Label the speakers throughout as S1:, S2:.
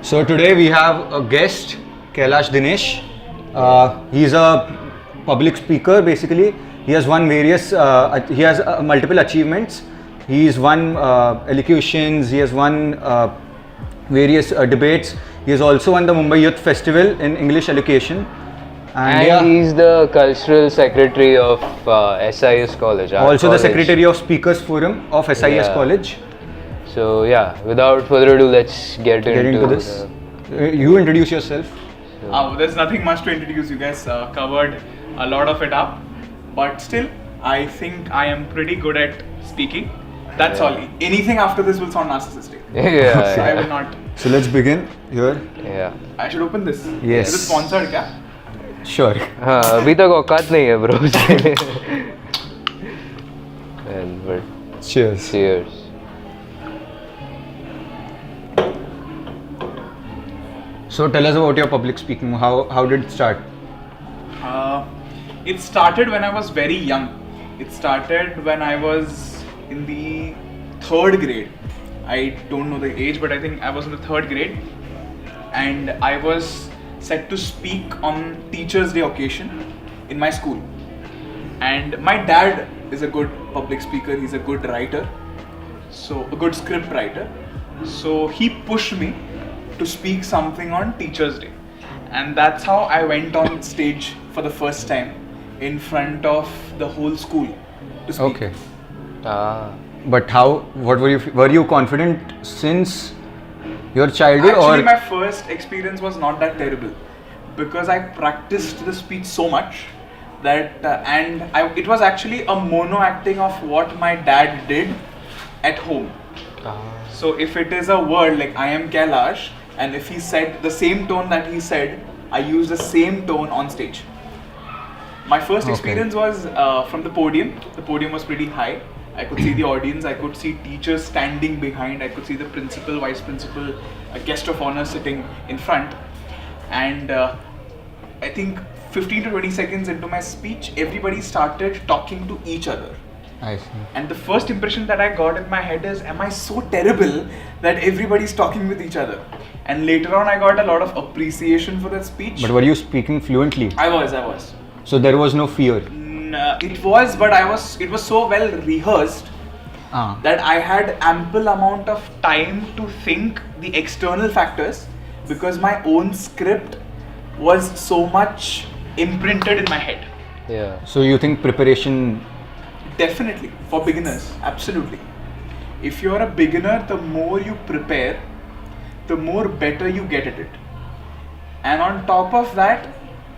S1: So today we have a guest, Kailash Dinesh. He's a public speaker. Basically, he has won various. He has multiple achievements. He's won elocutions. He has won various debates. He has also won the Mumbai Youth Festival in English Elocution.
S2: And he's the cultural secretary of SIS College.
S1: Also the secretary of Speakers Forum of SIS College.
S2: So yeah, without further ado, let's get into
S1: this. You introduce yourself.
S3: There's nothing much to introduce. You guys covered a lot of it up, but still, I think I am pretty good at speaking. That's all. Anything after this will sound narcissistic. So I will not.
S1: So let's begin here.
S2: Yeah.
S3: I should open this.
S1: Yes.
S3: Is it sponsored, क्या?
S1: Sure.
S2: हाँ अभी तक औकात नहीं है bro. Well, but
S1: Cheers.
S2: cheers.
S1: So tell us about your public speaking. How did it start?
S3: It started when I was very young. It started when I was in the 3rd grade. I don't know the age, but I think I was in the 3rd grade, and I was set to speak on Teachers' Day occasion in my school. And my dad is a good public speaker. He's a good writer, so a good script writer. So he pushed me to speak something on Teachers' Day, and that's how I went on stage for the first time in front of the whole school to speak.
S1: Okay. But how? What were you? Were you confident since your childhood?
S3: Actually,
S1: or
S3: my first experience was not that terrible because I practiced the speech so much that it was actually a mono acting of what my dad did at home. So if it is a word like I am Kailash, and if he said the same tone that he said, I used the same tone on stage. My first experience was from the podium. The podium was pretty high. I could see the audience, I could see teachers standing behind, I could see the principal, vice principal, a guest of honor sitting in front. And I think 15 to 20 seconds into my speech, everybody started talking to each other.
S1: I see.
S3: And the first impression that I got in my head is, am I so terrible that everybody's talking with each other? And later on, I got a lot of appreciation for that speech.
S1: But were you speaking fluently?
S3: I was.
S1: So there was no fear.
S3: It was, but it was so well rehearsed that I had ample amount of time to think the external factors because my own script was so much imprinted in my head.
S2: Yeah.
S1: So you think preparation?
S3: Definitely, for beginners, absolutely. If you're a beginner, the more you prepare, the more better you get at it. And on top of that,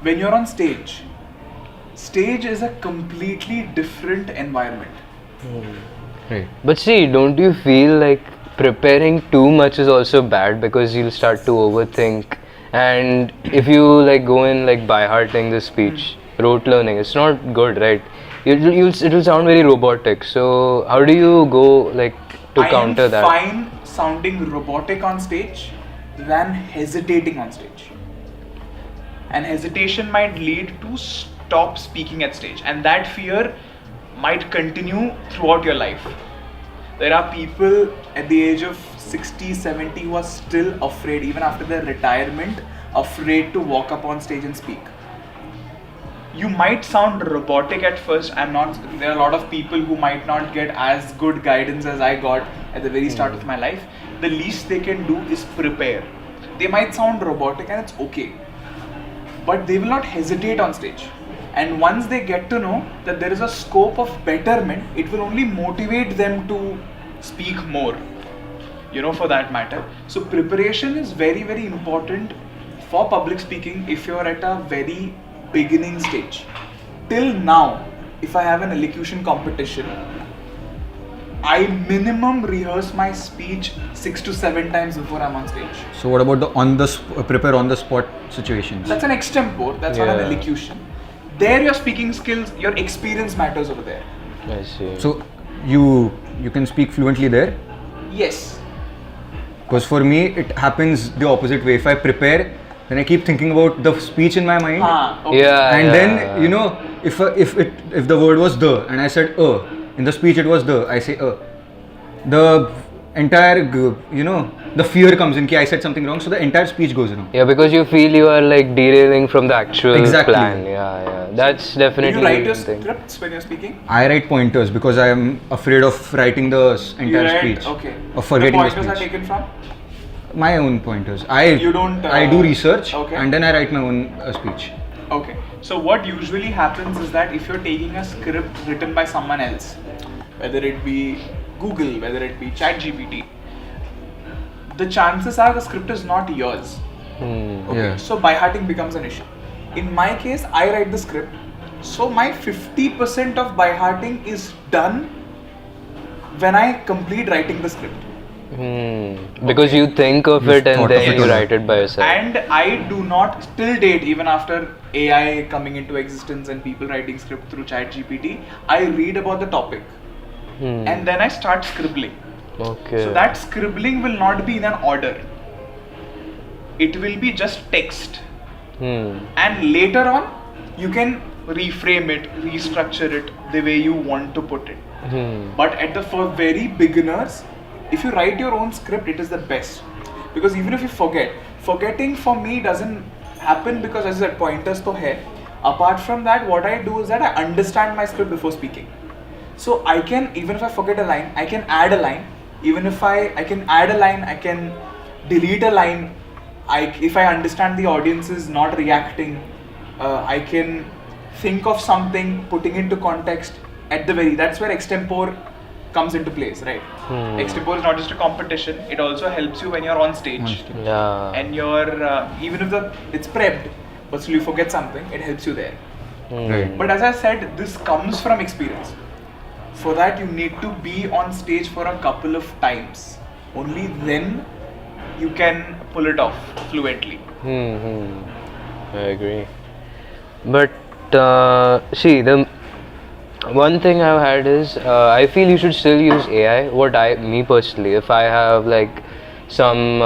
S3: when you're on stage is a completely different environment.
S1: Right.
S2: But see, don't you feel like preparing too much is also bad because you'll start to overthink, and if you like go in like by hearting the speech, rote learning, it's not good, right? It will sound very robotic. So how do you go like to counter that?
S3: I am fine sounding robotic on stage than hesitating on stage. And hesitation might lead to stop speaking at stage, and that fear might continue throughout your life. There are people at the age of 60, 70 who are still afraid, even after their retirement, afraid to walk up on stage and speak. You might sound robotic at first. There are a lot of people who might not get as good guidance as I got at the very start of my life. The least they can do is prepare. They might sound robotic and it's okay, but they will not hesitate on stage. And once they get to know that there is a scope of betterment, it will only motivate them to speak more, for that matter. So preparation is very, very important for public speaking if you're at a very beginning stage. Till now, if I have an elocution competition, I minimum rehearse my speech 6 to 7 times before I'm on stage.
S1: So what about the prepare on the spot situations?
S3: That's an extempore, that's not an elocution. There your speaking skills, your experience matters over there.
S2: I see.
S1: So you can speak fluently there?
S3: Yes.
S1: Because for me it happens the opposite way. If I prepare, then I keep thinking about the speech in my mind.
S3: Okay.
S2: Yeah.
S1: And then if the word was the and I said in the speech it was the, I say entire, the fear comes in. Ki I said something wrong, so the entire speech goes wrong.
S2: Yeah, because you feel you are like derailing from the actual
S1: Exactly.
S2: plan. Yeah. That's
S3: Do
S2: definitely
S3: you write your
S2: thing.
S3: scripts when you're speaking?
S1: I write pointers because I am afraid of writing the entire speech.
S3: Okay.
S1: Of forgetting the
S3: the pointers are
S1: speech.
S3: taken from?
S1: My own pointers.
S3: You don't,
S1: I do research
S3: okay.
S1: and then I write my own speech.
S3: Okay. So what usually happens is that if you're taking a script written by someone else, whether it be Google, whether it be ChatGPT, the chances are the script is not yours. Okay.
S1: Yeah.
S3: So by-hearting becomes an issue. In my case, I write the script. So my 50% of by-hearting is done when I complete writing the script.
S2: Because you think of
S1: You've
S2: it and
S1: thought
S2: then
S1: of it
S2: you
S1: a lot.
S2: write it by yourself.
S3: And I do not, till date, even after AI coming into existence and people writing script through ChatGPT, I read about the topic and then I start scribbling.
S2: Okay.
S3: So that scribbling will not be in an order. It will be just text. And later on, you can reframe it, restructure it the way you want to put it. But for very beginners, if you write your own script, it is the best. Because even if you forgetting for me doesn't happen because as I said, pointers to hai. Apart from that, what I do is that I understand my script before speaking. So I can, even if I forget a line, I can add a line. Even if I can add a line, I can delete a line. If I understand the audience is not reacting, I can think of something, putting into context that's where extempore comes into place, right? Extempore is not just a competition, it also helps you when you're on stage.
S2: Yeah.
S3: And you're, even if it's prepped, but still you forget something, it helps you there.
S1: Right.
S3: But as I said, this comes from experience. For that, you need to be on stage for a couple of times. Only then you can pull it off fluently.
S2: I agree. But see, the one thing I've had is I feel you should still use AI. Me personally, if I have like some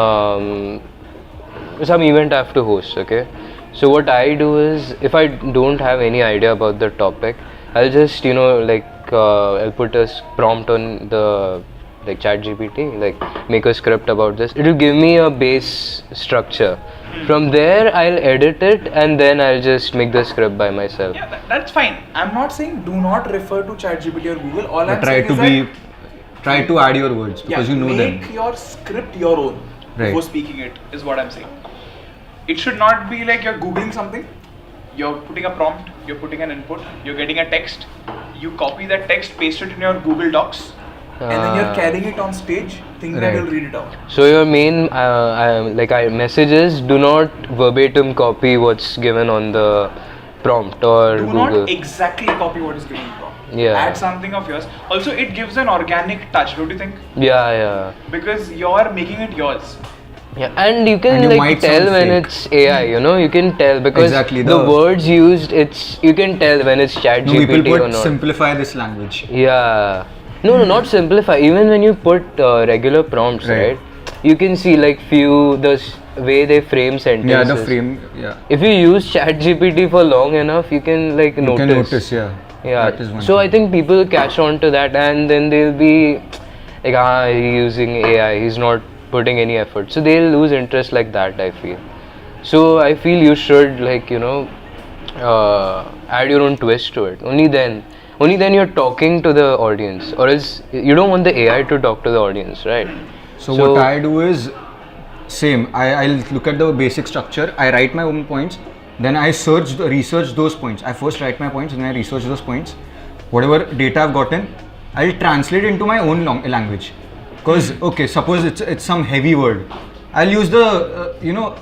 S2: event I have to host, okay. So what I do is, if I don't have any idea about the topic, I'll just I'll put a prompt on the ChatGPT, make a script about this. It will give me a base structure. From there, I'll edit it and then I'll just make the script by myself.
S3: Yeah, that's fine. I'm not saying do not refer to ChatGPT or Google. All I'm
S1: But
S3: saying
S1: try to add your words because you know them.
S3: Make your script your own
S1: Right.
S3: before speaking it, is what I'm saying. It should not be like you're Googling something, you're putting a prompt, you're putting an input, you're getting a text, you copy that text, paste it in your Google Docs, and then you're carrying it on stage, thinking that
S1: Right.
S3: you'll read it out.
S2: So your main messages, do not verbatim copy what's given on the prompt or
S3: Do
S2: Google.
S3: not exactly copy what is given in the prompt.
S2: Yeah.
S3: Add something of yours. Also, it gives an organic touch, don't you think?
S2: Yeah.
S3: Because you're making it yours.
S2: Yeah, and you can
S1: And you might
S2: tell
S1: sound
S2: when
S1: fake.
S2: it's AI, you can tell because
S1: Exactly,
S2: the
S1: the-
S2: words used, you can tell when it's
S1: No,
S2: ChatGPT
S1: people
S2: or
S1: put
S2: not.
S1: simplify this language.
S2: Yeah. No, not simplify. Even when you put regular prompts,
S1: Right.
S2: right? You can see the way they frame sentences.
S1: Yeah, the frame. Yeah.
S2: If you use ChatGPT for long enough, you can
S1: You
S2: notice.
S1: can notice. Yeah.
S2: Yeah.
S1: That is one
S2: So
S1: thing.
S2: I think people catch on to that, and then they'll be like, he's using AI. He's not putting any effort. So they'll lose interest like that, I feel. So I feel you should add your own twist to it. Only then you're talking to the audience, or else you don't want the AI to talk to the audience, right?
S1: So what I do is same. I'll look at the basic structure. I write my own points. Then I research those points. I first write my points and then I research those points. Whatever data I've gotten, I'll translate into my own language. Because okay, suppose it's some heavy word. I'll use the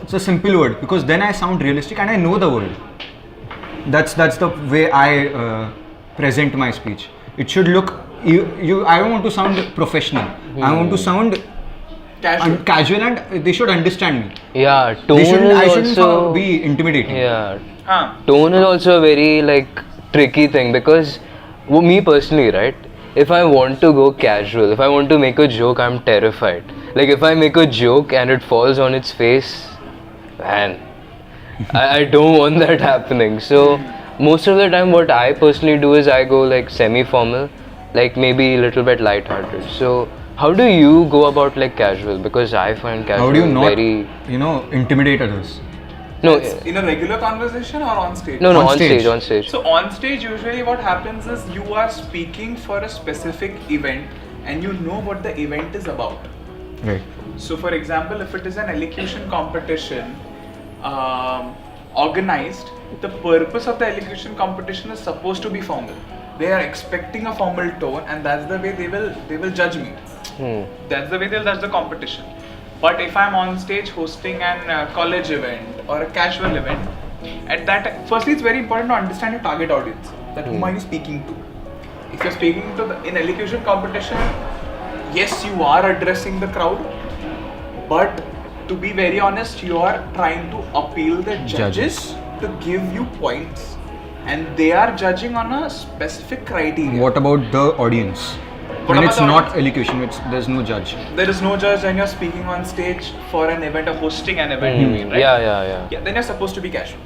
S1: it's a simple word because then I sound realistic and I know the word. That's the way I present my speech. It should look I don't want to sound professional. I want to sound casual and they should understand me.
S2: Yeah, tone
S1: I
S2: is
S1: shouldn't
S2: also
S1: be intimidating.
S2: yeah.
S3: Huh.
S2: Tone is also a very tricky thing because me personally, right? If I want to go casual, if I want to make a joke, I'm terrified. If I make a joke and it falls on its face, man, I don't want that happening. So most of the time, what I personally do is I go semi-formal, maybe a little bit light-hearted. So How do you go about like casual? Because I find casual
S1: How do you not,
S2: very
S1: intimidate others?
S2: no
S3: In a regular conversation or on stage?
S2: no
S1: On
S2: on
S1: stage.
S2: stage on stage.
S3: So on stage, usually what happens is you are speaking for a specific event and you know what the event is about.
S1: Right.
S3: So for example, if it is an elocution competition organized, the purpose of the elocution competition is supposed to be formal. They are expecting a formal tone, and that's the way they will judge me. That's the way they'll judge the competition. But if I'm on stage hosting an college event or a casual event, at that firstly it's very important to understand your target audience. That whom are you speaking to? If you're speaking to in elocution competition, yes, you are addressing the crowd, but to be very honest, you are trying to appeal the judges to give you points, and they are judging on a specific criteria.
S1: What about the audience?
S3: What
S1: When
S3: about
S1: it's
S3: the
S1: not
S3: audience?
S1: elocution, there's no judge.
S3: There is no judge and you're speaking on stage for an event or hosting an event, you mean, right?
S2: Yeah.
S3: Yeah, then you're supposed to be casual.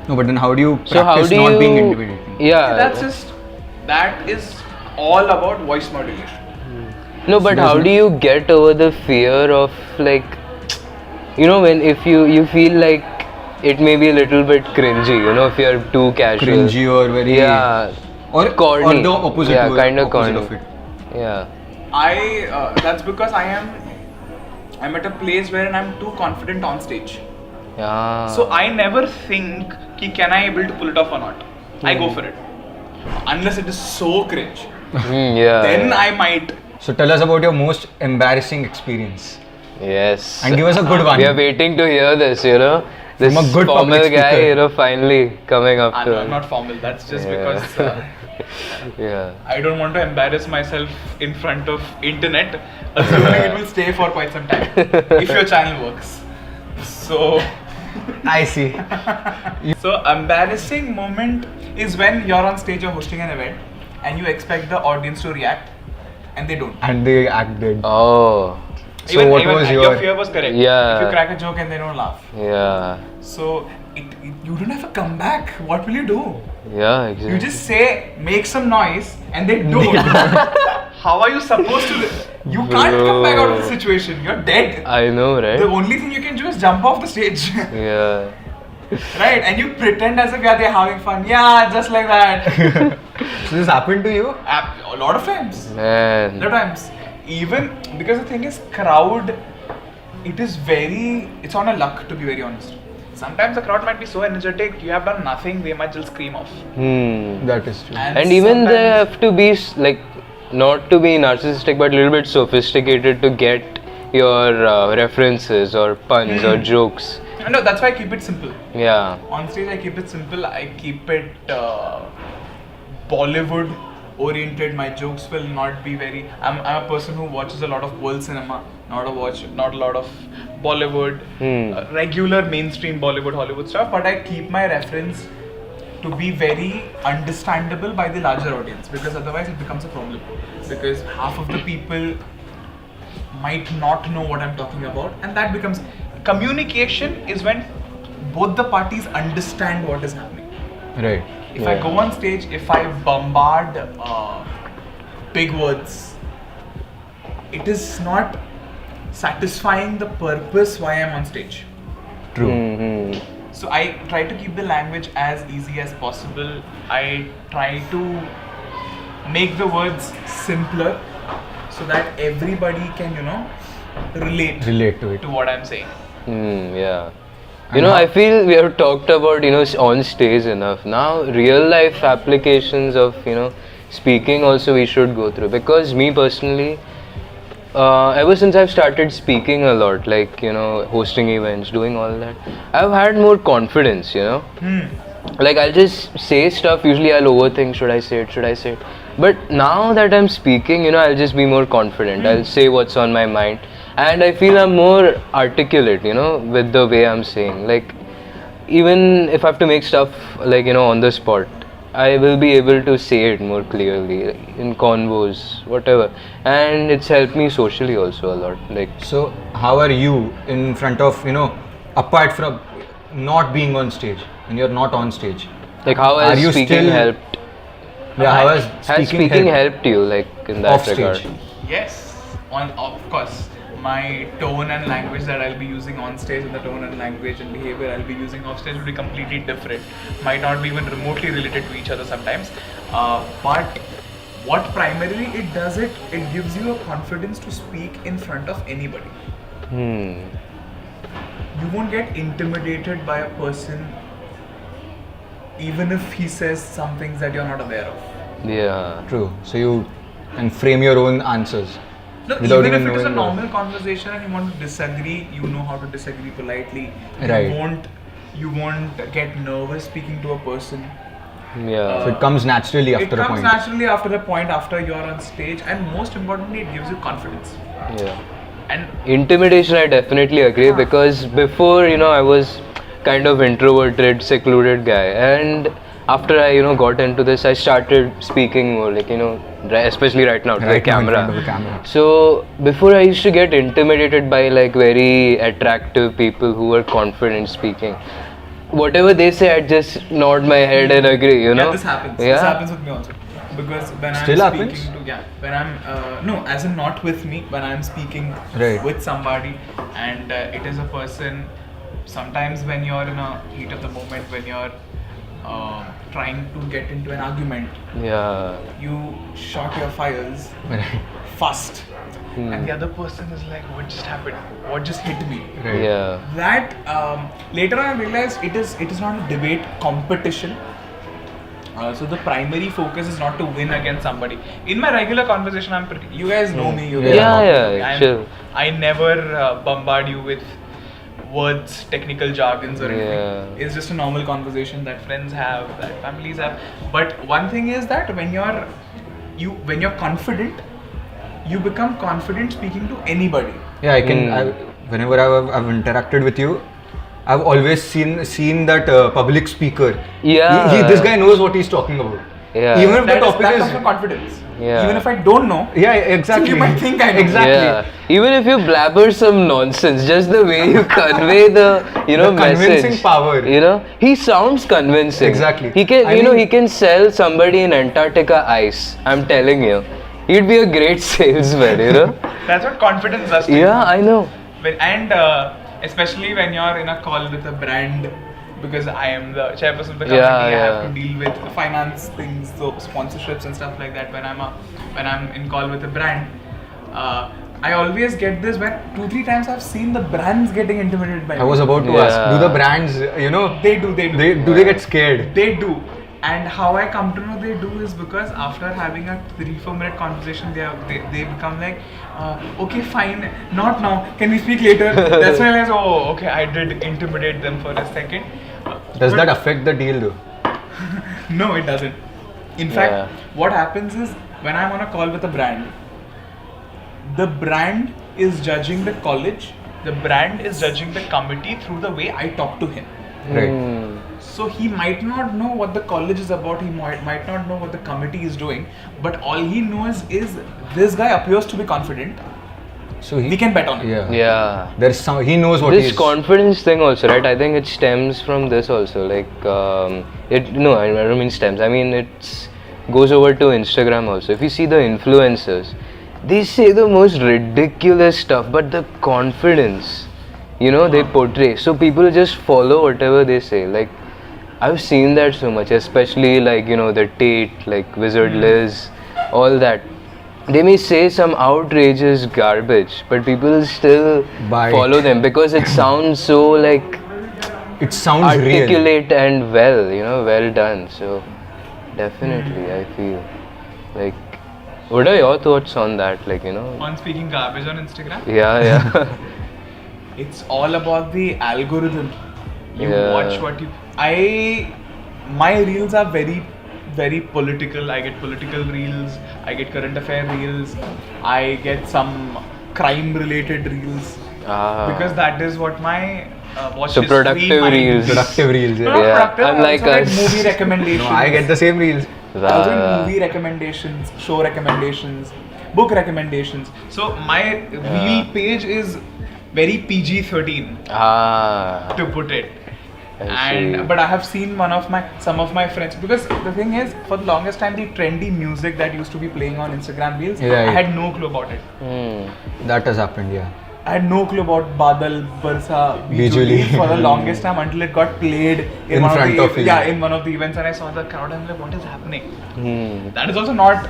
S1: No, but then how do you
S2: So how
S1: practice
S2: do
S1: not being
S2: you?
S1: intimidating?
S2: Yeah.
S3: That is all about voice modulation.
S2: No, but
S1: there's
S2: how
S1: no-
S2: do you get over the fear of like, when if you feel like it may be a little bit cringy, if you're too casual.
S1: Cringy or very...
S2: Yeah.
S1: Or
S2: Corny.
S1: Or the opposite,
S2: Yeah, kind of
S1: opposite
S2: corny.
S1: of it.
S2: Yeah.
S3: That's because I'm at a place where I'm too confident on stage.
S2: Yeah.
S3: So I never think can I able to pull it off or not. I go for it. Unless it is so cringe.
S2: Yeah.
S3: Then I might.
S1: So tell us about your most embarrassing experience.
S2: Yes.
S1: And give us a good one.
S2: We are waiting to hear this, This
S1: From a good
S2: formal
S1: public
S2: guy,
S1: speaker.
S2: Finally coming up to
S3: I'm not formal. That's just
S2: Yeah.
S3: because
S2: Yeah.
S3: I don't want to embarrass myself in front of internet, assuming it will stay for quite some time if your channel works. So,
S1: I see.
S3: so embarrassing moment is when you're on stage or hosting an event and you expect the audience to react and they don't.
S1: And they acted.
S2: Oh.
S1: So what was
S3: your fear was correct.
S2: Yeah.
S3: If you crack a joke and they don't laugh,
S2: Yeah.
S3: so you don't have a comeback. What will you do?
S2: Yeah, exactly.
S3: You just say, make some noise, and they don't. How are you supposed to? You can't come back out of the situation. You're dead.
S2: I know, right?
S3: The only thing you can do is jump off the stage,
S2: Yeah.
S3: right? And you pretend as if they're having fun. Yeah, just like that.
S1: So this happened to you?
S3: A lot of times.
S2: Man.
S3: A lot of times. Even because the thing is, crowd, it's on a luck, to be very honest. Sometimes the crowd might be so energetic, you have done nothing, they might just scream off.
S1: That is true.
S2: And even they
S3: sometimes-
S2: have to be like, not to be narcissistic, but a little bit sophisticated to get your references or puns or jokes.
S3: No, that's why I keep it simple.
S2: Yeah.
S3: On stage, I keep it simple. I keep it Bollywood oriented. My jokes will not be very. I'm a person who watches a lot of world cinema, not a lot of Bollywood, regular mainstream Bollywood, Hollywood stuff. But I keep my reference to be very understandable by the larger audience, because otherwise it becomes a problem. Because half of the people might not know what I'm talking about, and that becomes communication is when both the parties understand what is happening.
S1: Right.
S3: If I go on stage, if I bombard big words, it is not satisfying the purpose why I'm on stage.
S1: True.
S3: So I try to keep the language as easy as possible. I try to make the words simpler so that everybody can, relate
S1: To it.
S3: to what I'm saying.
S2: Yeah. I feel we have talked about, on stage enough. Now, real life applications of, speaking also we should go through. Because me personally, ever since I've started speaking a lot, like, hosting events, doing all that, I've had more confidence, Like, I'll just say stuff, usually I'll overthink, should I say it? But now that I'm speaking, I'll just be more confident. I'll say what's on my mind. And I feel I'm more articulate, with the way I'm saying. Like, even if I have to make stuff, like, on the spot, I will be able to say it more clearly, in convos, whatever. And it's helped me socially also a lot. Like,
S1: So how are you in front of, apart from not being on stage, and you're not on stage?
S2: like how
S1: Are
S2: has
S1: you
S2: speaking
S1: still-
S2: helped?
S1: Yeah, how has
S2: Has speaking helped you, like, in that
S1: off
S2: regard?
S1: stage?
S3: Yes, of course, my tone and language that I'll be using on stage, and the tone and language and behavior I'll be using off stage will be completely different. Might not be even remotely related to each other sometimes. But what primarily it does, it gives you a confidence to speak in front of anybody. You won't get intimidated by a person even if he says some things that you're not aware of.
S2: Yeah.
S1: True. So you can frame your own answers.
S3: No,
S1: without
S3: even if it
S1: knowing
S3: is a
S1: the-
S3: normal conversation and you want to disagree, you know how to disagree politely.
S1: Right.
S3: You won't get nervous speaking to a person.
S2: Yeah.
S1: So it comes naturally after
S3: It
S1: a
S3: comes
S1: point.
S3: naturally after a point, after you're on stage, and most importantly, it gives you confidence.
S2: Yeah.
S3: And
S2: Intimidation, I definitely agree, because before, I was kind of introverted, secluded guy, and after I, got into this, I started speaking more, like, especially right now to the
S1: Right now in
S2: camera.
S1: front of the camera.
S2: So before I used to get intimidated by like very attractive people who were confident speaking. Whatever they say, I just nod my head and agree,
S3: yeah, this happens.
S2: Yeah.
S3: This happens with me also. Because when
S1: Still
S3: I'm
S1: happens?
S3: speaking to, when I'm, no, as in not with me, when I'm speaking
S1: Right.
S3: with somebody and it is a person, sometimes when you're in a heat of the moment, when you're trying to get into an argument,
S2: Yeah.
S3: you shot your fires fast. And the other person is like, what just happened? What just hit me?
S1: Right.
S2: Yeah.
S3: That later on I realized it is not a debate competition. So the primary focus is not to win against somebody. In my regular conversation, I'm pretty. You guys know me. You guys
S2: Yeah,
S3: know
S2: yeah,
S3: me. I'm-
S2: sure.
S3: I never bombard you with words, technical jargons, or anything.
S2: Yeah.
S3: It's just a normal conversation that friends have, that families have. But one thing is that when you're confident, you become confident speaking to anybody.
S1: Yeah, I can. Whenever I've interacted with you, I've always seen that public speaker.
S2: Yeah.
S1: This guy knows what he's talking about.
S2: Yeah.
S1: Even if the
S3: That
S1: topic
S3: comes
S1: is.
S3: from confidence.
S2: Yeah.
S3: Even if I don't know,
S1: Yeah, exactly.
S3: you might think I know.
S1: Exactly.
S2: Yeah. Even if you blabber some nonsense, just the way you convey the,
S1: The
S2: message.
S1: convincing power.
S2: He sounds convincing.
S1: Exactly.
S2: He can,
S1: I mean-
S2: he can sell somebody in Antarctica ice. I'm telling you, he'd be a great salesman.
S3: that's what confidence does to you.
S2: Yeah, I know.
S3: Especially when you're in a call with a brand, because I am the chairperson of the company,
S2: Yeah,
S3: I have
S2: yeah.
S3: to deal with finance things, so sponsorships and stuff like that. When I'm in call with a brand, I always get this when 2-3 times I've seen the brands getting intimidated by
S1: I was
S3: me.
S1: about to
S2: Yeah.
S1: ask, do the brands,
S3: They do.
S1: they get scared?
S3: They do. And how I come to know they do is because after having a 3-4 minute conversation, they become like, okay, fine, not now, can we speak later? That's when I realize, oh, okay, I did intimidate them for a second.
S1: Does
S3: But
S1: that affect the deal though?
S3: No, it doesn't. In fact,
S2: Yeah.
S3: what happens is when I'm on a call with a brand, the brand is judging the college, the brand is judging the committee through the way I talk to him.
S1: Right.
S3: So he might not know what the college is about, he might not know what the committee is doing, but all he knows is this guy appears to be confident,
S1: So
S3: we can bet on it.
S1: Yeah.
S2: Yeah.
S1: There's some. He knows what
S2: This
S1: he's.
S2: confidence thing also, right? I think it stems from this also. Like, I don't mean stems. I mean it goes over to Instagram also. If you see the influencers, they say the most ridiculous stuff, but the confidence, they portray. So people just follow whatever they say. Like, I've seen that so much, especially like the Tate, like Wizard Liz, all that. They may say some outrageous garbage, but people still
S1: Buy it.
S2: follow them because it sounds so like
S1: It sounds real.
S2: articulate and well done. So definitely, I feel like. What are your thoughts on that? Like
S3: On speaking garbage on Instagram,
S2: Yeah.
S3: it's all about the algorithm. You
S2: Yeah.
S3: watch what you. My reels are very, very political. I get political reels. I get current affair reels. I get some crime-related reels because that is what my watch
S2: So
S3: history,
S2: productive
S3: my-
S2: reels.
S1: Productive reels.
S3: No,
S1: Yeah.
S3: not
S2: Yeah,
S3: productive. I
S2: unlike
S3: also get
S2: us.
S3: movie recommendations.
S1: No, I get the same reels.
S3: I also get
S2: Wow.
S3: movie recommendations, show recommendations, book recommendations. So my reel page is very PG-13
S2: Ah.
S3: to put it. But I have seen some of my friends, because the thing is, for the longest time, the trendy music that used to be playing on Instagram reels,
S1: Right.
S3: I had no clue about it.
S1: That has happened, yeah.
S3: I had no clue about Badal, Barsa,
S1: Bijuli.
S3: for the longest time, until it got played
S1: In
S3: one
S1: front
S3: the,
S1: of you.
S3: Yeah, in one of the events, and I saw the crowd and I'm like, what is happening? That is also not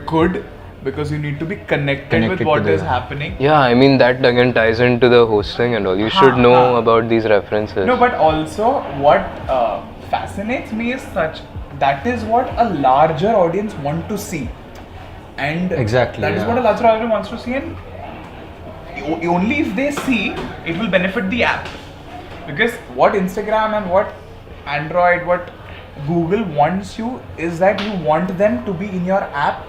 S3: good, because you need to be connected with
S1: Connected
S3: what
S1: to
S3: is
S1: the-
S3: happening.
S2: Yeah, I mean that again ties into the hosting and all. You should know about these references.
S3: No, but also what fascinates me is that is what a larger audience want to see, and
S1: Exactly,
S3: that is
S1: yeah.
S3: what a larger audience wants to see, and only if they see it will benefit the app, because what Instagram and what Android, what Google wants you is that you want them to be in your app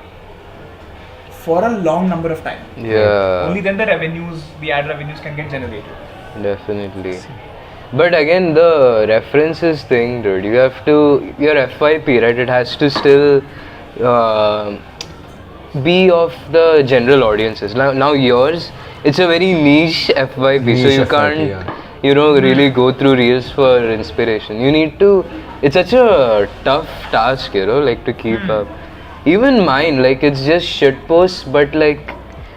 S3: for a long number of time.
S2: Yeah.
S3: Only then the ad revenues can get generated.
S2: Definitely. But again, the references thing, dude, you have to, your FYP, right, it has to still be of the general audiences. Now yours, it's a very niche FYP, so
S1: Niche
S2: you
S1: FYP,
S2: can't,
S1: yeah.
S2: really go through reels for inspiration. You need to, it's such a tough task, like to keep up. Even mine, like it's just shit posts, but like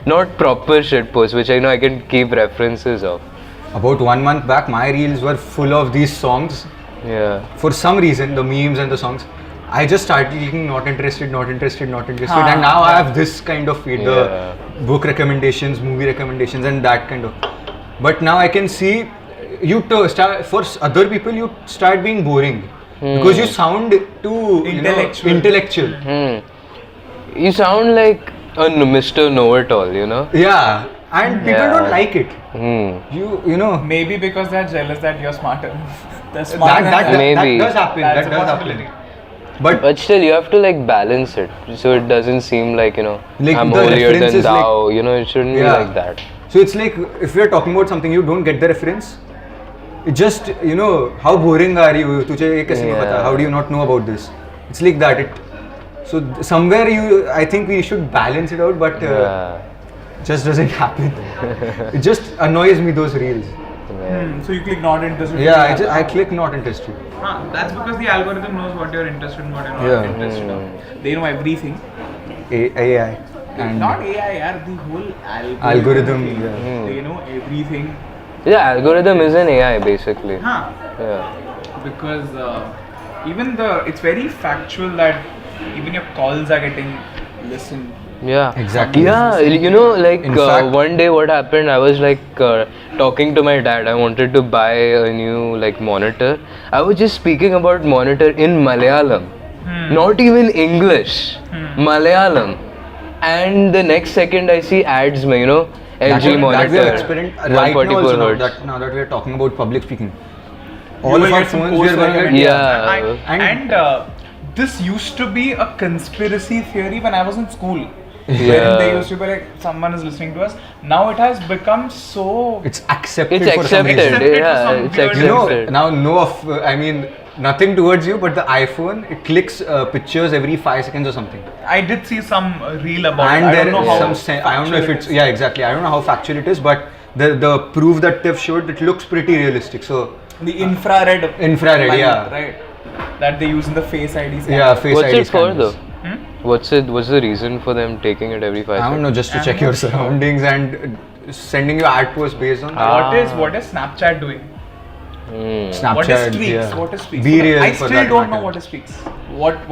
S2: not proper shit posts, which I know I can keep references of.
S1: About 1 month back, my reels were full of these songs.
S2: Yeah.
S1: For some reason, the memes and the songs, I just started clicking not interested, and now I have this kind of feed, the book recommendations, movie recommendations, and that kind of. But now I can see for other people you start being boring because you sound too intellectual.
S2: You sound like a Mr. Know-it-all,
S1: Yeah, and people don't like it. You know.
S3: Maybe because they're jealous that you're smarter. They're
S1: That,
S3: smarter than
S1: that,
S3: them.
S1: that,
S2: Maybe.
S1: does happen.
S3: That's
S1: That
S3: a
S1: does
S3: possibility.
S1: happen. But
S2: Still, you have to like balance it, so it doesn't seem like
S1: Like
S2: I'm
S1: the
S2: holier than
S1: references,
S2: thou. It shouldn't be like that.
S1: So it's like if we are talking about something, you don't get the reference. It just how boring are you? तुझे ये कैसे नहीं पता? How do you not know about this? It's like that. Somewhere I think we should balance it out, but just doesn't happen. It just annoys me, those reels.
S3: So you click not interested.
S1: Yeah, I click not interested.
S3: That's because the algorithm knows what you're interested in, what you're not
S1: Yeah.
S3: interested in. They know everything.
S1: AI and
S3: Not AI, the whole
S1: algorithm.
S3: thing.
S1: Yeah.
S3: They know everything.
S2: Yeah, algorithm is an AI basically. Yeah.
S3: Because even it's very factual that even your calls are getting listened.
S2: Yeah,
S1: Exactly.
S2: Yeah, like
S1: In fact-
S2: one day what happened, I was like talking to my dad. I wanted to buy a new like monitor. I was just speaking about monitor in Malayalam, not even English, Malayalam. And the next second I see ads, LG monitor,
S1: That we are experiment right now
S2: 144
S1: also
S2: hertz.
S1: now that we are talking about public speaking.
S3: You
S1: All
S3: will
S1: of our
S3: get some
S1: phones we
S3: post
S1: are going to
S3: recommendations.
S2: Yeah.
S3: And this used to be a conspiracy theory when I was in school.
S2: Yeah.
S3: When they used to be like, someone is listening to us. Now it has become so.
S1: It's accepted
S2: It's
S1: for some
S2: accepted,
S1: reason.
S3: Accepted for
S2: yeah,
S3: some
S2: it's
S3: weird-
S2: accepted.
S1: Now nothing towards you, but the iPhone, it clicks pictures every 5 seconds or something.
S3: I did see some reel about
S1: And
S3: it. I
S1: there
S3: don't know
S1: is
S3: how.
S1: I don't know if
S3: factual
S1: it's
S3: it is.
S1: exactly. I don't know how factual it is, but the proof that they've showed, it looks pretty realistic. So
S3: The infrared.
S1: Infrared, yeah.
S3: Right. That they use in the Face ID scanner.
S1: yeah, Face
S2: What's
S1: ID
S2: it for
S1: scanners.
S2: though? What's the reason for them taking it every 5
S1: I don't
S2: seconds?
S1: know, just to
S3: I'm
S1: check
S3: not
S1: your
S3: sure.
S1: surroundings and sending you ad posts based on that.
S3: What is Snapchat doing?
S1: Snapchat,
S3: What is Streaks?
S1: yeah.
S3: What is Streaks?
S1: Be real
S3: I
S1: for
S3: still
S1: that
S3: don't know
S1: matter.
S3: what is Streaks.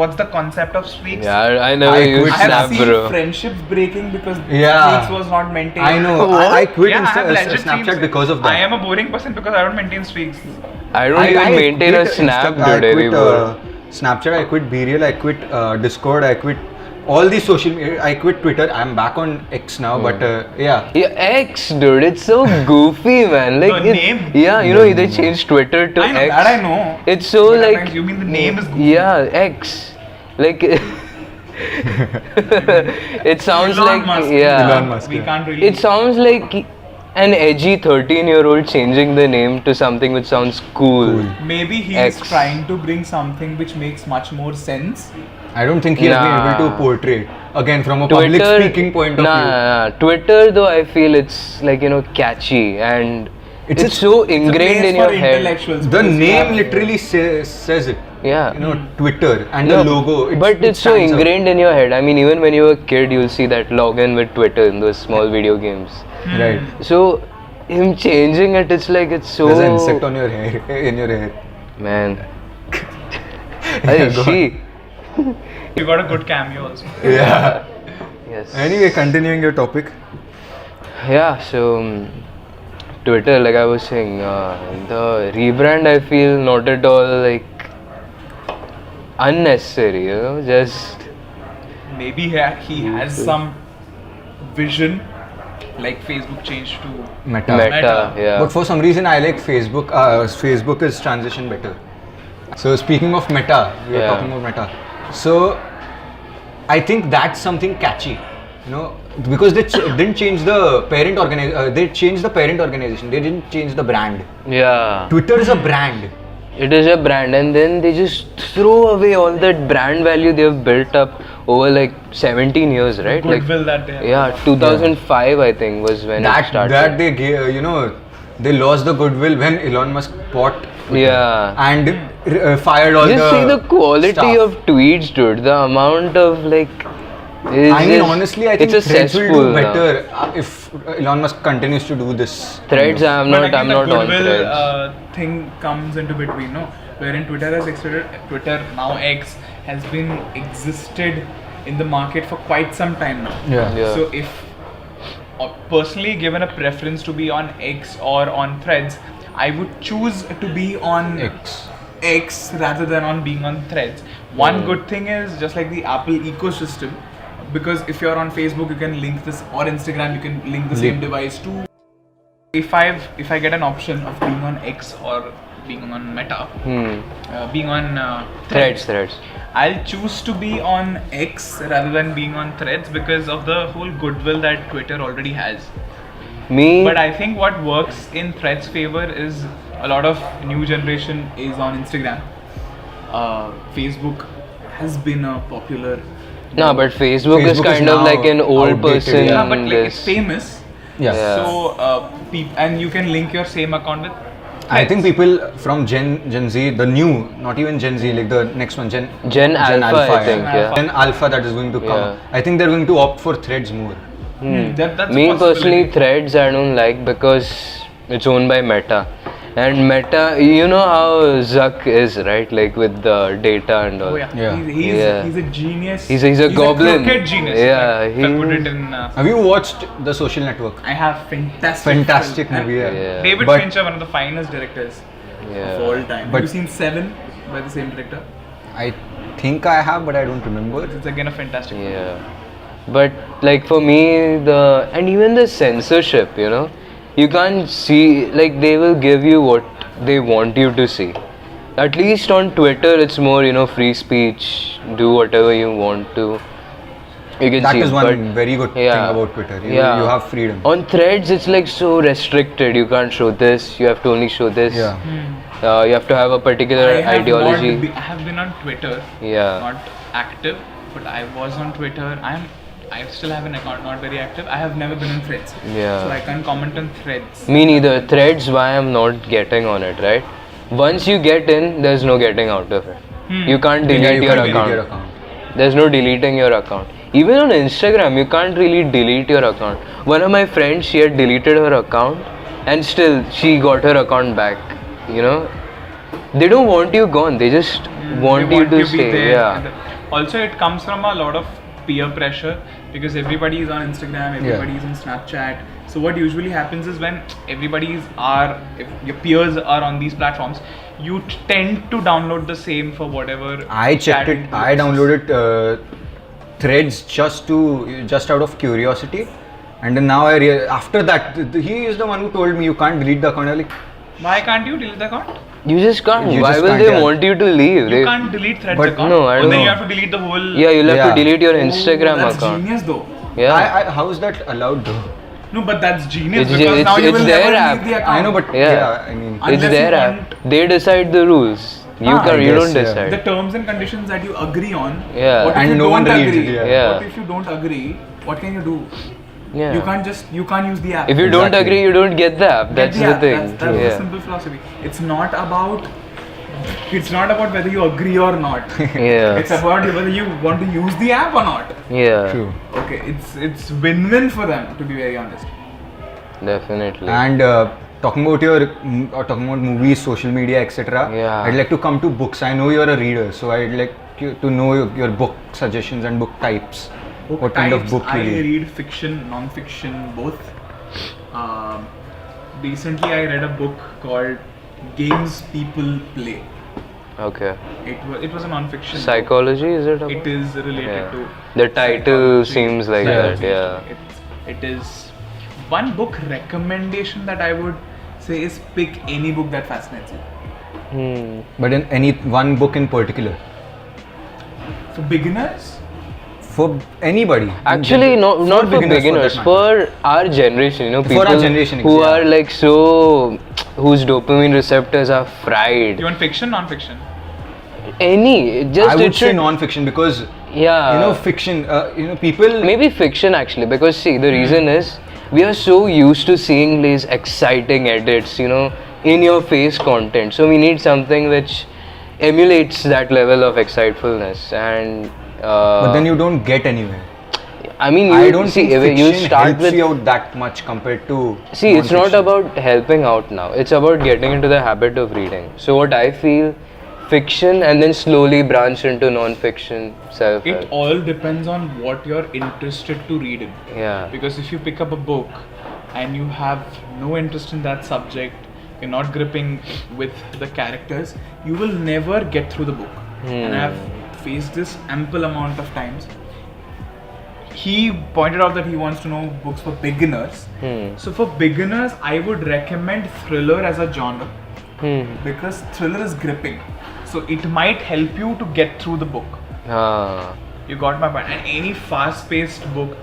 S3: What's the concept of Streaks?
S2: Yeah, I never
S1: I
S2: used
S1: quit
S3: I have
S2: Snap,
S3: seen
S2: bro.
S3: friendships breaking because
S1: Yeah.
S3: Streaks was not maintained.
S1: I know. I quit
S3: Yeah, I have legit
S1: Snapchat
S3: seen-
S1: because of that.
S3: I am a boring person because I don't maintain streaks.
S2: I don't even maintain a
S1: quit
S2: Snap,
S1: Insta- I
S2: dude,
S1: quit,
S2: anymore.
S1: Snapchat, I quit BeReal, I quit Discord, I quit all these social media. I quit Twitter. I'm back on X now, but yeah.
S2: Yeah, X, dude, it's so goofy, man. Like
S3: The name?
S2: Yeah, they changed Twitter to
S3: I know
S2: X.
S3: that I know.
S2: It's so
S3: But
S2: like.
S3: sometimes you mean the name is goofy.
S2: Yeah, X. Like. It sounds
S3: Elon
S2: like
S3: Musk.
S2: yeah.
S1: Elon Musk.
S3: We
S1: Yeah.
S3: can't really.
S2: It sounds like an edgy 13-year-old changing the name to something which sounds cool.
S3: Maybe he
S2: X.
S3: is trying to bring something which makes much more sense.
S1: I don't think he has been
S2: Nah.
S1: able to portray it. Again, from a public speaking point of view.
S2: Twitter though, I feel it's like catchy and it's so ingrained in your head.
S1: The name literally says it.
S2: Yeah.
S1: You know, Twitter and
S2: No,
S1: the logo.
S2: but it's so
S1: stands out.
S2: ingrained in your head. I mean, even when you were a kid, you'll see that login with Twitter in those small video games.
S1: Right.
S2: So him changing it, it's like it's so.
S1: There's an insect on your hair, in your hair.
S2: Man.
S1: Yeah, go
S2: She.
S3: You got a good cameo also.
S1: Yeah.
S2: Yes.
S1: Anyway, continuing your topic.
S2: Yeah. So. Twitter, like I was saying, the rebrand I feel not at all like unnecessary, you know, just
S3: Maybe he has some vision, like Facebook changed to
S1: Meta.
S2: Meta, yeah.
S1: But for some reason, I like Facebook. Facebook is transition better. So speaking of Meta, we are
S2: Yeah.
S1: talking about Meta. So I think that's something catchy, you know, because they didn't change the parent they changed the parent organization. They didn't change the brand.
S2: yeah.
S1: Twitter is a brand.
S2: It is a brand, and then they just throw away all that brand value they have built up over like 17 years, right?
S3: goodwill that they have.
S2: Yeah, 2005 I think was when it started.
S1: That they gave, you know, they lost the goodwill when Elon Musk bought Twitter
S2: Yeah.
S1: and fired all
S2: Just see the quality
S1: staff.
S2: of tweets, dude. The amount of like.
S1: I mean, honestly, I think
S2: it's a
S1: Threads will
S2: cesspool
S1: do
S2: now.
S1: better if Elon Musk continues to do this.
S2: Threads, I'm
S3: But
S2: not.
S3: again,
S2: I'm
S3: the
S2: not on
S3: goodwill,
S2: Threads.
S3: Thing comes into between, no? Wherein Twitter has existed, Twitter now X has been existed in the market for quite some time now.
S2: Yeah.
S3: So if personally given a preference to be on X or on Threads, I would choose to be on X rather than on being on Threads. One good thing is just like the Apple ecosystem, because if you're on Facebook, you can link this, or Instagram, you can link the same device to. If I get an option of being on X or being on Meta, being on
S2: Threads.
S3: I'll choose to be on X rather than being on Threads because of the whole goodwill that Twitter already has.
S2: Me.
S3: But I think what works in Threads' favor is a lot of new generation is on Instagram. Facebook has been a popular.
S2: No, but Facebook is
S1: Facebook is
S2: kind of
S1: now
S2: like an old
S1: outdated,
S2: person.
S1: yeah.
S3: But like it's
S2: this-
S3: famous.
S1: Yeah.
S3: So and you can link your same account with.
S1: I think people from Gen Z, the new, not even Gen Z, like the next one, Gen
S2: Alpha, I think, yeah.
S1: Gen Alpha that is going to come.
S2: Yeah.
S1: I think they're going to opt for Threads more.
S3: That's
S2: Me
S3: a possibility.
S2: personally, Threads I don't like because it's owned by Meta. And Meta, you know how Zuck is, right? Like with the data and all.
S3: Oh yeah.
S1: Yeah.
S3: He's a genius.
S2: He's a goblin.
S3: crooked genius.
S2: Yeah,
S3: If I put it in.
S1: Have you watched The Social Network?
S3: I have fantastic.
S1: Fantastic
S3: film.
S1: movie, yeah.
S2: Yeah.
S3: David
S1: But-
S3: Fincher, one of the finest directors
S2: Yeah.
S3: of all time.
S1: But-
S3: have you seen Seven by the same director?
S1: I think I have, but I don't remember.
S3: It's again a fantastic. film.
S2: Yeah. But like for me, and even the censorship, you know, you can't see, like they will give you what they want you to see. At least on Twitter, it's more, you know, free speech, do whatever you want to. You can
S1: That
S2: see,
S1: is one
S2: but
S1: very good thing
S2: yeah.
S1: about Twitter. You have freedom.
S2: On Threads, it's like so restricted. You can't show this. You have to only show this.
S1: Yeah.
S2: You have to have a particular ideology.
S3: I have been on Twitter.
S2: Yeah.
S3: Not active, but I was on Twitter. I still have an account, not very active. I have never been on Threads.
S2: Yeah.
S3: So I can't comment on Threads.
S2: Me neither. Threads, why I'm not getting on it, right? Once you get in, there's no getting out of it. You can't delete,
S1: Yeah, you
S2: your,
S1: can't
S2: account.
S1: delete your account.
S2: There's no deleting your account. Even on Instagram, you can't really delete your account. One of my friends, she had deleted her account and still she got her account back. You know? They don't want you gone, they just want
S3: They
S2: you
S3: want
S2: to
S3: be
S2: stay.
S3: there.
S2: Yeah.
S3: Also, it comes from a lot of peer pressure because everybody is on Instagram, everybody is on Snapchat. So what usually happens is when if your peers are on these platforms, you tend to download the same for whatever.
S1: I checked
S3: chatting
S1: it. I
S3: groups.
S1: downloaded Threads just out of curiosity, and then now after that he is the one who told me you can't delete the account. I'm like,
S3: Why can't you delete the account?
S2: You just can't.
S1: You
S2: Why
S1: just
S2: will
S1: can't,
S2: they
S1: yeah.
S2: want you to leave?
S3: You can't delete Threads
S1: But
S3: account.
S2: no, I
S3: Or
S2: don't
S3: then you
S2: know.
S3: have to delete the whole.
S2: Yeah, you'll have
S1: Yeah.
S2: to delete your
S3: Oh,
S2: Instagram
S3: that's
S2: account.
S3: genius though.
S2: Yeah.
S1: how is that allowed though?
S3: No, but that's genius
S2: It's-
S3: because now you
S2: it's
S3: will
S2: their
S3: never
S2: app.
S3: leave the account.
S1: I know, but
S2: Yeah.
S1: I mean,
S3: Unless
S2: It's their
S3: you
S2: app.
S3: want-
S2: They decide the rules. You
S3: Ah,
S2: can't.
S1: I
S2: You
S1: guess,
S2: don't
S1: yeah.
S2: decide.
S3: the terms and conditions that you agree on.
S2: Yeah.
S3: What if
S1: And
S3: you
S1: no
S3: don't
S1: one reads
S3: agree?
S1: it,
S2: yeah.
S3: What if you don't agree? What can you do?
S2: Yeah.
S3: You can't use the app.
S2: If you don't
S1: Exactly.
S2: agree, you don't get the app. That's
S3: Get
S2: the
S3: app.
S2: thing.
S3: That's the
S2: Yeah.
S3: simple philosophy. It's not about whether you agree or not.
S2: Yeah.
S3: It's about whether you want to use the app or not.
S2: Yeah.
S1: True.
S3: Okay, it's win-win for them, to be very honest.
S2: Definitely.
S1: And talking about talking about movies, social media, etc.
S2: Yeah.
S1: I'd like to come to books. I know you're a reader, so I'd like to know your book suggestions and book types. What kind of
S3: Types,
S1: book you
S3: I
S1: read?
S3: read fiction, non-fiction, both. Recently, I read a book called "Games People Play."
S2: Okay.
S3: It was a non-fiction. book.
S2: Psychology, is it?
S3: It is related
S2: Yeah.
S3: to
S2: The title
S3: psychology.
S2: seems like that, yeah.
S3: It is one book recommendation that I would say is pick any book that fascinates you.
S1: But in any one book in particular,
S3: For beginners,
S1: for anybody.
S2: Actually, not for beginners,
S1: that matter.
S2: for our generation, you know,
S1: For
S2: people
S1: our generation,
S2: who
S1: exactly.
S2: are like so, whose dopamine receptors are fried.
S3: you want fiction, non-fiction?
S2: Any, just
S1: I
S2: it
S1: would say
S2: should,
S1: non-fiction because
S2: yeah,
S1: fiction. People.
S2: maybe fiction actually, because see, the reason is we are so used to seeing these exciting edits, in your face content. So we need something which emulates that level of excitefulness, and
S1: But then you don't get anywhere.
S2: I mean,
S1: I don't
S2: see,
S1: think
S2: you
S1: fiction
S2: start
S1: helps
S2: with
S1: you out that much compared to.
S2: See, it's not
S1: non-fiction.
S2: about helping out now. It's about getting into the habit of reading. So what I feel, fiction and then slowly branch into non-fiction, self-help.
S3: It all depends on what you're interested to read in.
S2: Yeah.
S3: Because if you pick up a book and you have no interest in that subject, you're not gripping with the characters, you will never get through the book. And I've faced this ample amount of times. He pointed out that he wants to know books for beginners. So for beginners, I would recommend thriller as a genre because thriller is gripping. So it might help you to get through the book.
S2: Ah.
S3: You got my point. And any fast-paced book,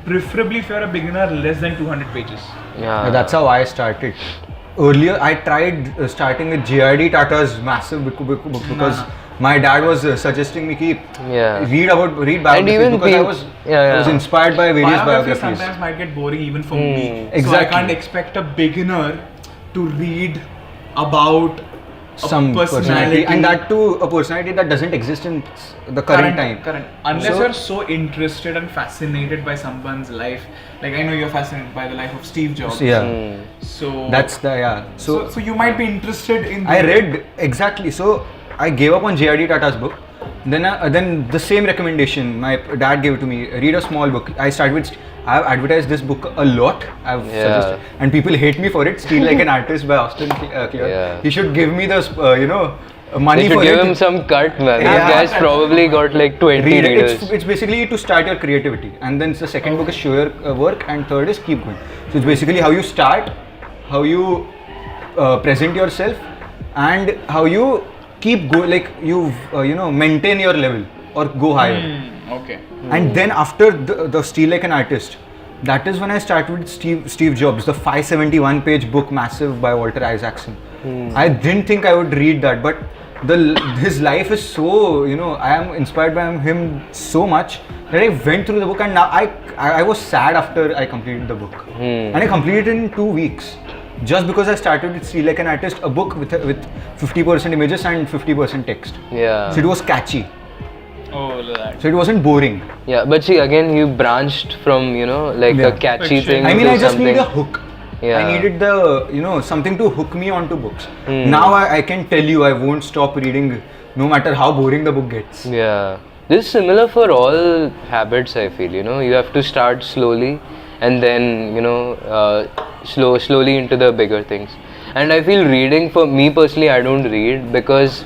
S3: preferably if you're a beginner, less than 200 pages.
S2: Yeah.
S1: That's how I started. Earlier, I tried starting with J.R.D. Tata's massive book because my dad was suggesting me ki
S2: Yeah.
S1: read
S2: And
S1: biographies
S2: even
S1: because I
S2: peop-
S1: was
S2: yeah.
S1: I was inspired by various biographies.
S3: sometimes might get boring even for me. So I
S1: Exactly.
S3: can't expect a beginner to read about
S1: Some personality, and that too a personality that doesn't exist in the current time.
S3: Current. Unless
S1: So-
S3: you're so interested and fascinated by someone's life. Like I know you're fascinated by the life of Steve Jobs.
S1: Yeah,
S3: So
S1: that's the So,
S3: so you might be interested in.
S1: I read exactly. So I gave up on J.R.D. Tata's book. Then the same recommendation my dad gave it to me. Read a small book. I started with. I've advertised this book a lot. I've suggested, and people hate me for it. Steal Like an Artist by Austin Kleon.
S2: Yeah.
S1: He should give me the money
S2: They should
S1: for
S2: give
S1: it.
S2: him some cut, man.
S1: Yeah.
S2: These guys probably got like 20
S1: Read it.
S2: readers.
S1: It's basically to start your creativity, and then the second book is show your work, and third is keep going. So it's basically how you start, how you present yourself, and how you keep go like you maintain your level or go higher.
S3: Okay.
S1: And then after the Steal Like an Artist, that is when I started with Steve Jobs, the 571 page book, massive, by Walter Isaacson. I didn't think I would read that, but his life is so, I am inspired by him so much that I went through the book, and now I was sad after I completed the book. And I completed it in 2 weeks. Just because I started with Steal Like an Artist, a book with 50% images and 50% text.
S2: Yeah.
S1: So it was catchy.
S3: Oh, that.
S1: So it wasn't boring.
S2: Yeah, but see, again, you branched from, a catchy
S3: Fiction.
S2: thing.
S1: I mean,
S2: to
S1: I just
S2: something.
S1: need a hook.
S2: Yeah.
S1: I needed the, something to hook me onto books. Now I can tell you I won't stop reading no matter how boring the book gets.
S2: Yeah. This is similar for all habits, I feel, you have to start slowly and then, slowly into the bigger things. And I feel reading, for me personally, I don't read because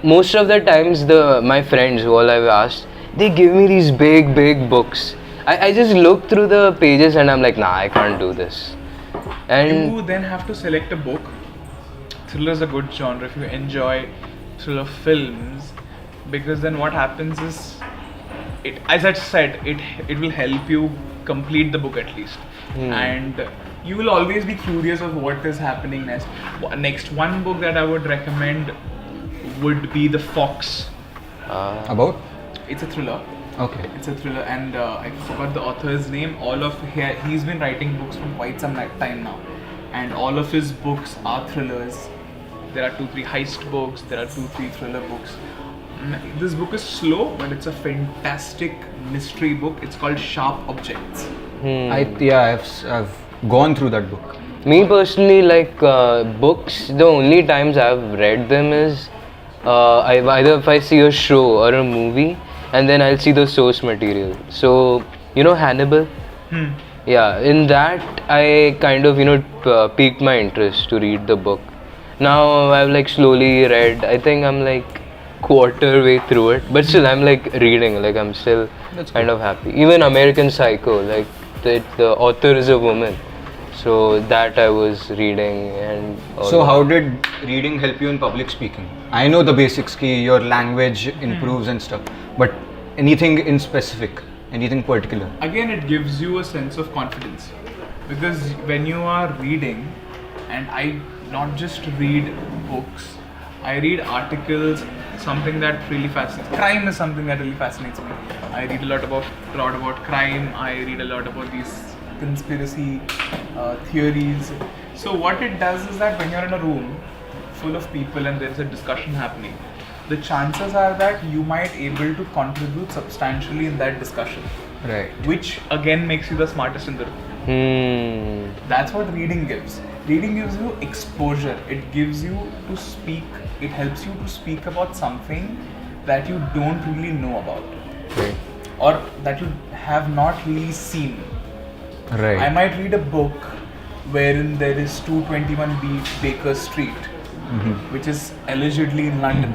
S2: most of the times my friends who all I've asked, they give me these big books. I just look through the pages and I'm like, nah, I can't do this. And
S3: You then have to select a book. Thriller is a good genre if you enjoy thriller films, because then what happens is, as I said, it will help you complete the book at least, and you will always be curious of what is happening next. Next, one book that I would recommend would be The Fox.
S1: About?
S3: It's a thriller.
S1: Okay.
S3: It's a thriller, and I forgot the author's name. He's been writing books for quite some time now, and all of his books are thrillers. There are 2-3 heist books. There are 2-3 thriller books. This book is slow, but it's a fantastic mystery book. It's called Sharp Objects.
S1: I've gone through that book.
S2: Me personally, like books, the only times I've read them is either if I see a show or a movie, and then I'll see the source material. So, you know Hannibal? Yeah, in that I kind of, piqued my interest to read the book. Now I've like slowly read, I think I'm like quarter way through it, but still I'm like reading, like I'm still kind of happy. Even American Psycho, like the author is a woman. So that I was reading and all
S1: So
S2: that.
S1: how did reading help you in public speaking? I know the basics, ki your language improves and stuff, but anything in specific, anything particular?
S3: Again, it gives you a sense of confidence, because when you are reading, and I not just read books, I read articles, something that really fascinates. Crime is something that really fascinates me. I read a lot about crime. I read a lot about these conspiracy theories. So what it does is that when you're in a room full of people and there's a discussion happening, the chances are that you might able to contribute substantially in that discussion,
S1: Right.
S3: which again makes you the smartest in the room. That's what reading gives. Reading gives you exposure. It gives you to speak. It helps you to speak about something that you don't really know about,
S1: Right.
S3: or that you have not really seen.
S1: Right.
S3: I might read a book wherein there is 221B Baker Street, which is allegedly in London.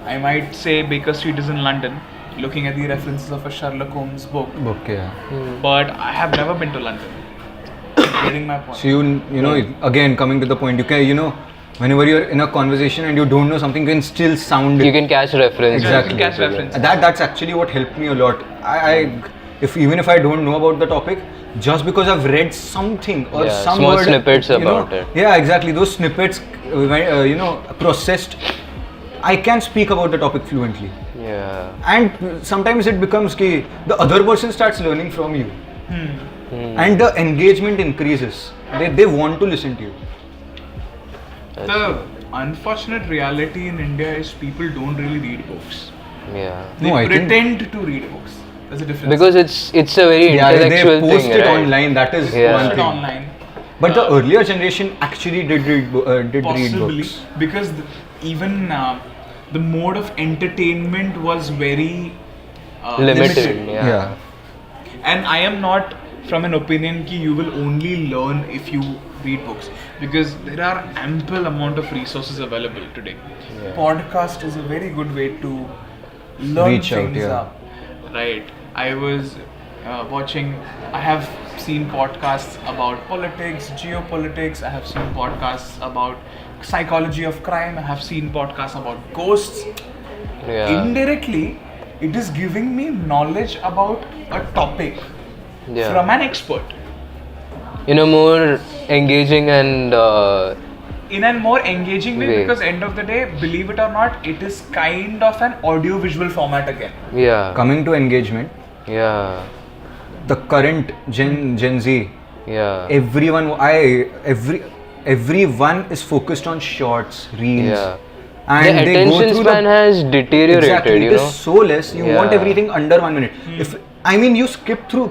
S3: I might say Baker Street is in London, looking at the references of a Sherlock Holmes book,
S1: Yeah.
S3: but I have never been to London. Getting my point.
S1: So you know, again coming to the point, you can, whenever you're in a conversation and you don't know something, you can still sound
S2: You can catch reference.
S1: Exactly.
S3: Catch reference.
S1: That's actually what helped me a lot. Even if I don't know about the topic, just because I've read something or
S2: Yeah,
S1: some
S2: small
S1: word,
S2: snippets about it.
S1: Yeah, exactly. Those snippets, processed, I can speak about the topic fluently.
S2: Yeah.
S1: And sometimes it becomes the other person starts learning from you, and the engagement increases. They want to listen to you.
S3: The unfortunate reality in India is people don't really read books.
S2: Yeah.
S3: They
S1: No, I think-
S3: pretend to read books. There's a difference.
S2: Because it's a very
S1: Yeah, they
S2: intellectual
S1: post
S2: thing,
S1: it
S2: right?
S1: online. That is
S2: Yeah.
S1: one
S3: Post it
S1: thing.
S3: online.
S1: But the earlier generation actually did read
S3: Possibly,
S1: books.
S3: because even the mode of entertainment was very
S2: Limited. Yeah.
S3: And I am not from an opinion ki you will only learn if you read books, because there are ample amount of resources available today.
S2: Yeah.
S3: Podcast is a very good way to learn
S1: Reach out,
S3: things
S1: yeah.
S3: up. Right. I was I have seen podcasts about politics, geopolitics. I have seen podcasts about psychology of crime. I have seen podcasts about ghosts.
S2: Yeah.
S3: Indirectly, it is giving me knowledge about a topic
S2: Yeah.
S3: from an expert
S2: In a more engaging and
S3: in a more engaging way,
S2: Way.
S3: because end of the day, believe it or not, it is kind of an audio visual format again.
S2: yeah.
S1: Coming to engagement,
S2: Yeah.
S1: the current Gen Z,
S2: Yeah.
S1: everyone is focused on shorts, reels,
S2: Yeah.
S1: and
S2: The
S1: they go
S2: attention
S1: through
S2: span has deteriorated,
S1: exactly.
S2: you
S1: It is
S2: know.
S1: so less. You want
S2: Yeah.
S1: everything under 1 minute.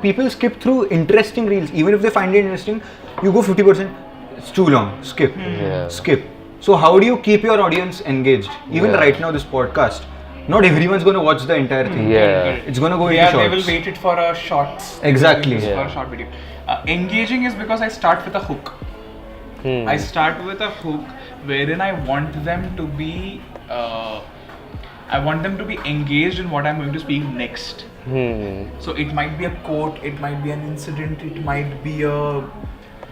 S1: People skip through interesting reels, even if they find it interesting. You go 50%. It's too long. Skip.
S2: Yeah.
S1: Skip. So how do you keep your audience engaged? Even
S2: Yeah.
S1: right now, this podcast, not everyone's going to watch the entire thing.
S2: Yeah.
S1: It's going to go
S3: They
S1: into
S3: will
S1: shorts.
S3: wait it for a shorts.
S1: Exactly.
S3: For
S2: Yeah.
S3: a short video. Engaging is because I start with a hook. I start with a hook wherein I want them to be engaged in what I'm going to speak next. So it might be a quote, it might be an incident, it might be a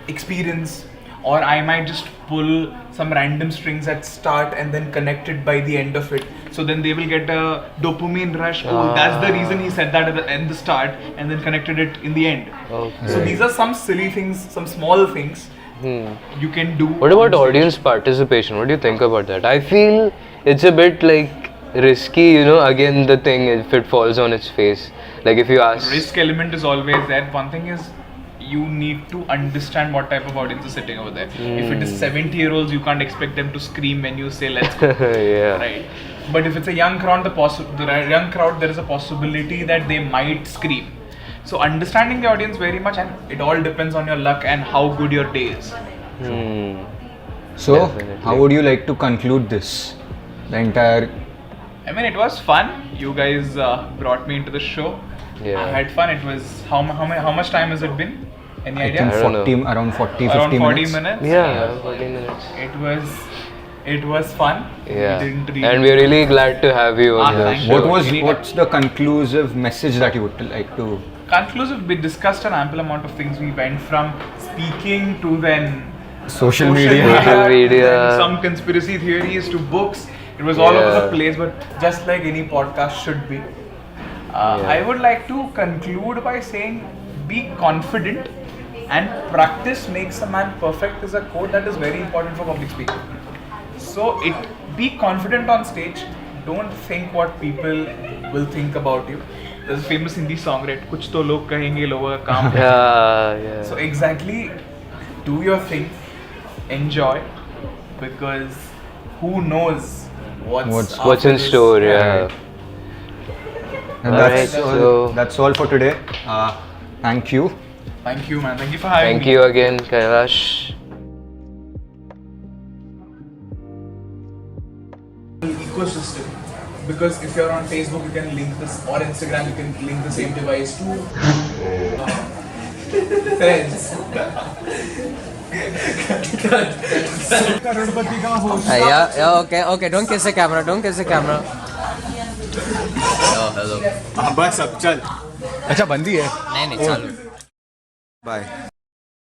S3: experience, or I might just pull some random strings at start and then connect it by the end of it. So then they will get a dopamine rush. Oh, that's the reason he said that at the start, and then connected it in the end.
S2: Okay.
S3: So these are some silly things, some small things you can do.
S2: What about
S3: on stage.
S2: audience participation? What do you think about that? I feel it's a bit like risky, you know, again the thing if it falls on its face. Like if you ask,
S3: Risk element is always there. One thing is you need to understand what type of audience is sitting over there. If it is 70-year-olds, you can't expect them to scream when you say let's go.
S2: yeah,
S3: Right. But if it's a young crowd, young crowd, there is a possibility that they might scream. So understanding the audience very much, and it all depends on your luck and how good your day is.
S1: So,
S2: Definitely.
S1: how would you like to conclude this? The entire.
S3: I mean, it was fun. You guys brought me into the show.
S2: Yeah.
S3: I had fun. It was how much time has it been? Any
S1: I
S3: idea?
S1: think
S2: I don't
S1: 40, around 40, 50
S3: Around 40
S1: minutes.
S3: minutes.
S2: yeah, 40 minutes.
S3: It was fun.
S2: Yeah,
S3: We didn't really
S2: and we're really glad to have you on the
S3: thank
S2: show.
S3: you.
S1: What's the conclusive message that you would like to?
S3: conclusive. We discussed an ample amount of things. We went from speaking to then
S1: Social media.
S2: Social media.
S3: then some conspiracy theories to books. It was all over the
S2: Yeah.
S3: place, but just like any podcast should be. I would like to conclude by saying be confident and practice makes a man perfect is a quote that is very important for public speaking. So be confident on stage. Don't think what people will think about you. There's a famous Hindi song, right? Kuch to log kahenge, logo ka kaam hai.
S2: Yeah.
S3: So exactly, do your thing, enjoy, because who knows what's
S2: What's in
S3: after this.
S2: store? Yeah.
S1: And
S2: Alright,
S1: that's all for today. Thank you.
S3: Thank you, man. Thank you for having
S2: Thank
S3: me.
S2: you again, Kailash.
S3: Ecosystem. Because if you're on Facebook, you can link this, or Instagram, you can link the same device to friends.
S4: Okay, don't kiss the camera, don't kiss the camera.
S1: बस अब चल अच्छा बंदी है
S4: नहीं चालू
S1: bye